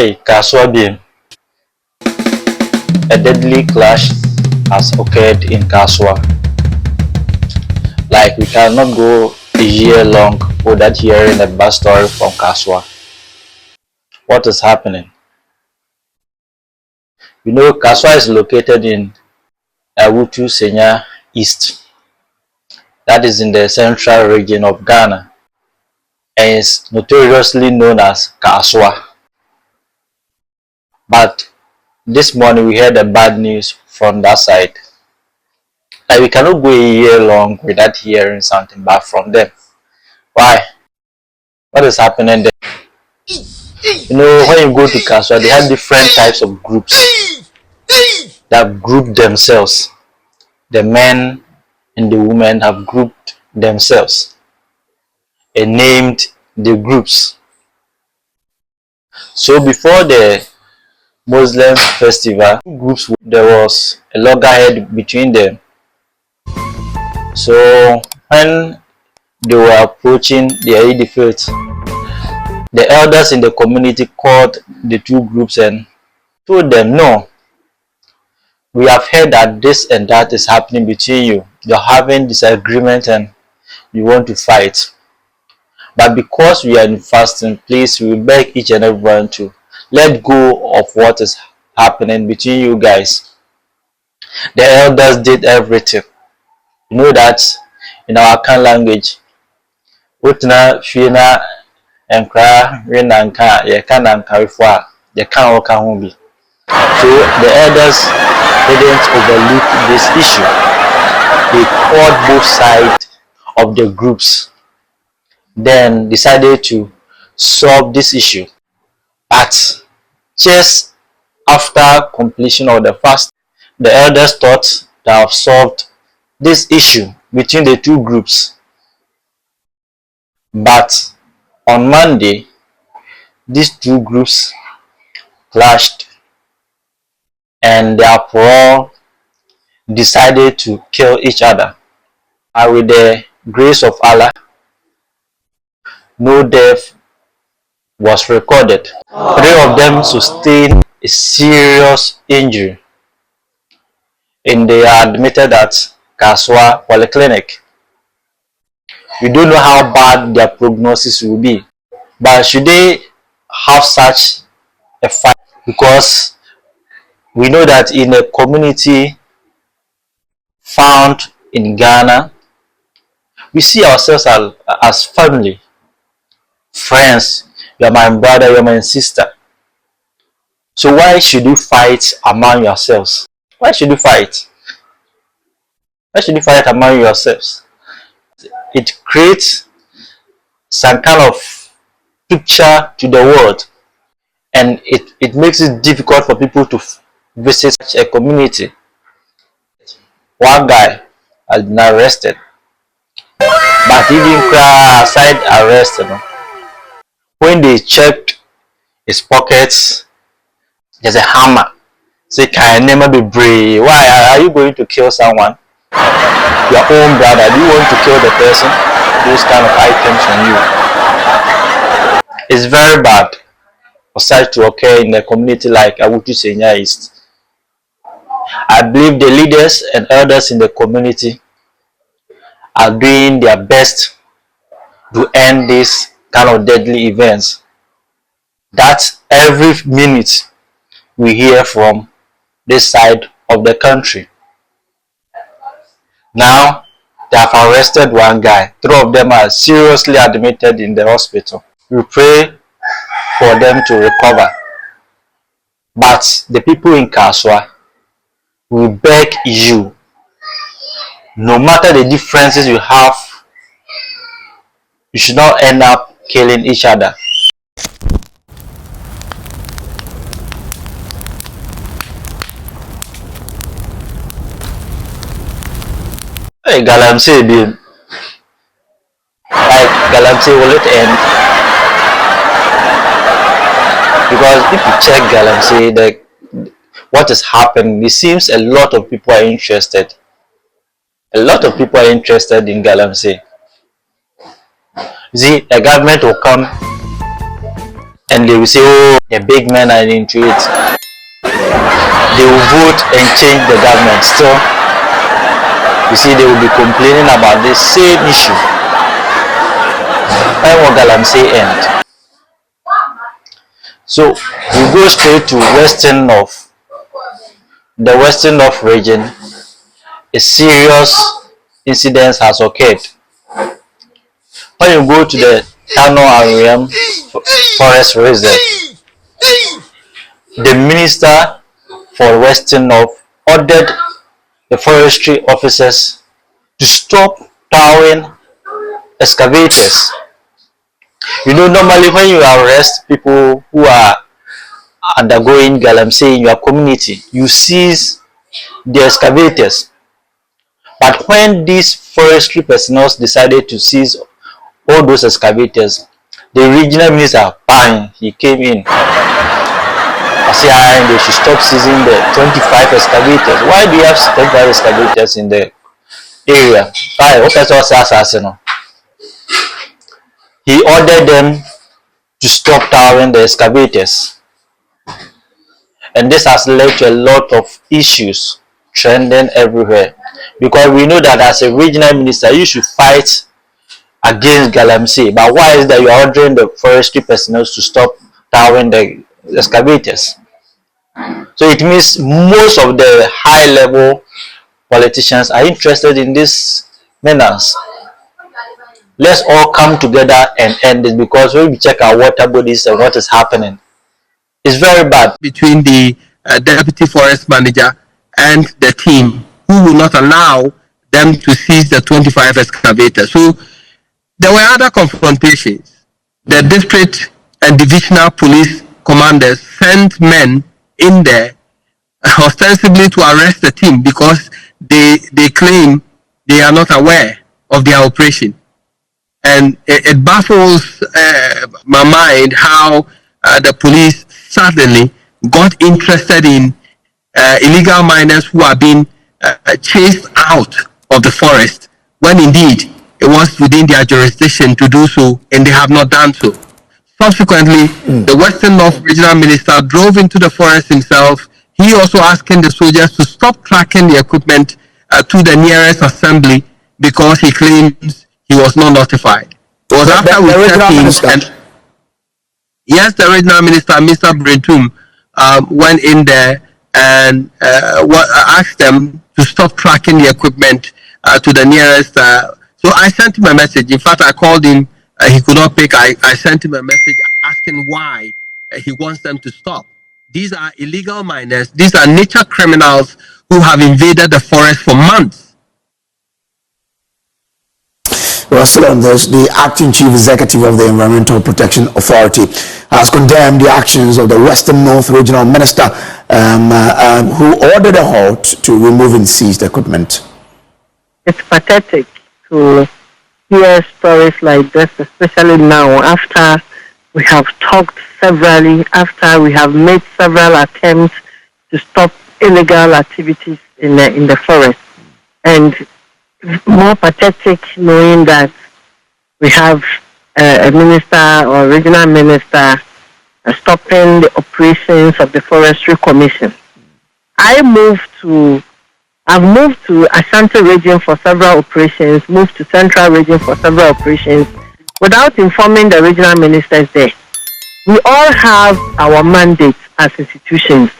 Hey, Kasoa, a deadly clash has occurred in Kasoa. Like, we cannot go a year long without hearing a bad story from Kasoa. What is happening? You know, Kasoa is located in Awutu Senya East. That is in the central region of Ghana and is notoriously known as Kasoa. But this morning we heard the bad news from that side. Like, we cannot go a year long without hearing something bad from them. Why? What is happening there? You know, when you go to Kasoa, they have different types of groups that group themselves. The men and the women have grouped themselves and named the groups. So before the Muslim festival, groups, there was a loggerhead between them. So when they were approaching the Eid fete, the elders in the community called the two groups and told them, no, we have heard that this and that is happening between you. You're having disagreement and you want to fight. But because we are in fasting, please, we beg each and everyone to let go of what is happening between you guys. The elders did everything. You know that in our Akan language, Utna Fina and Kra Renanka, Yakan Karifwa, Yakan Okahumbi. So the elders didn't overlook this issue. They called both sides of the groups, then decided to solve this issue. But just after completion of the fast, the elders thought they have solved this issue between the two groups. But on Monday, these two groups clashed and therefore decided to kill each other. And with the grace of Allah, no death was recorded. Three of them sustained a serious injury and they are admitted at Kasoa Polyclinic. We don't know how bad their prognosis will be, but should they have such a fight, because we know that in a community found in Ghana, we see ourselves as family, friends. You are my brother, you are my sister. So why should you fight among yourselves? Why should you fight? Why should you fight among yourselves? It creates some kind of picture to the world, and it makes it difficult for people to visit such a community. One guy has been arrested, but even aside arrest, when they checked his pockets, there's a hammer. Say, can I never be brave? Why are you going to kill someone? Your own brother? Do you want to kill the person? Those kind of items on you. It's very bad for such to occur in a community like Awutu Senya East. I believe the leaders and elders in the community are doing their best to end this kind of deadly events that every minute we hear from this side of the country. Now they have arrested one guy. Three of them are seriously admitted in the hospital. We pray for them to recover. But the people in Kasoa, we beg you, no matter the differences you have, you should not end up killing each other. Hey, Galamsey, like Galamsey, will it end? Because if you check Galamsey, what is happening, it seems a lot of people are interested. A lot of people are interested in Galamsey. See, the government will come and they will say, oh, the big men are into it. They will vote and change the government. Still, you see, they will be complaining about the same issue. When will Galamsey end? So we go straight to Western North. The Western North region, a serious incident has occurred. When you go to the Tano Ariam Forest Reserve, the minister for Western North ordered the forestry officers to stop towing excavators. You know, normally when you arrest people who are undergoing Galamsey in your community, you seize the excavators. But when these forestry personnel decided to seize all those excavators, the regional minister, bang, he came in. I said, they should stop seizing the 25 excavators. Why do you have 25 excavators in the area? He ordered them to stop towing the excavators. And this has led to a lot of issues trending everywhere. Because we know that as a regional minister, you should fight against Galamsey. But why is that you are ordering the forestry personnel to stop towing the excavators? So it means most of the high-level politicians are interested in this menace. Let's all come together and end it, because when we check our water bodies and what is happening, it's very bad. Between the deputy forest manager and the team, who will not allow them to seize the 25 excavators. So there were other confrontations. The district and divisional police commanders sent men in there ostensibly to arrest the team because they claim they are not aware of their operation. And it baffles my mind how the police suddenly got interested in illegal miners who are being chased out of the forest, when indeed it was within their jurisdiction to do so, and they have not done so. Subsequently, the Western North Regional Minister drove into the forest himself. He also asking the soldiers to stop tracking the equipment to the nearest assembly because he claims he was not notified. It was after we checked in, and yes, the regional minister, Mr. Brentum, went in there and asked them to stop tracking the equipment to the nearest. So I sent him a message. In fact, I called him. He could not pick. I sent him a message asking why he wants them to stop. These are illegal miners. These are nature criminals who have invaded the forest for months. Well, still on this, the acting chief executive of the Environmental Protection Authority has condemned the actions of the Western North Regional Minister who ordered a halt to removing seized equipment. It's pathetic to hear stories like this, especially now after we have talked severally, after we have made several attempts to stop illegal activities in the forest. And more pathetic knowing that we have a minister or regional minister stopping the operations of the Forestry Commission. I've moved to Ashanti region for several operations, moved to Central region for several operations without informing the regional ministers there. We all have our mandates as institutions.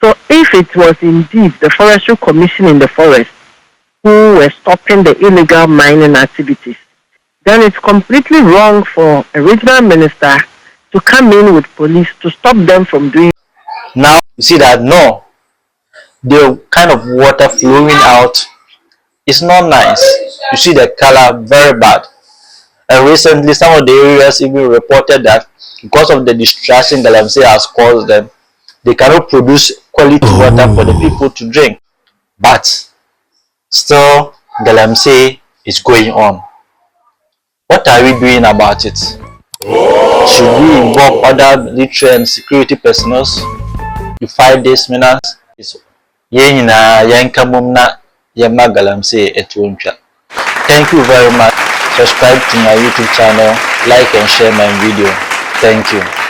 So if it was indeed the Forestry Commission in the forest who were stopping the illegal mining activities, then it's completely wrong for a regional minister to come in with police to stop them from doing. Now you see that no, the kind of water flowing out is not nice. You see the color very bad. And recently some of the areas even reported that because of the distraction Galamsey has caused them, they cannot produce quality water for the people to drink. But still Galamsey is going on. What are we doing about it? Should we involve other military and security personnel to fight this menace? Thank you very much. Subscribe to my YouTube channel, like and share my video. Thank you.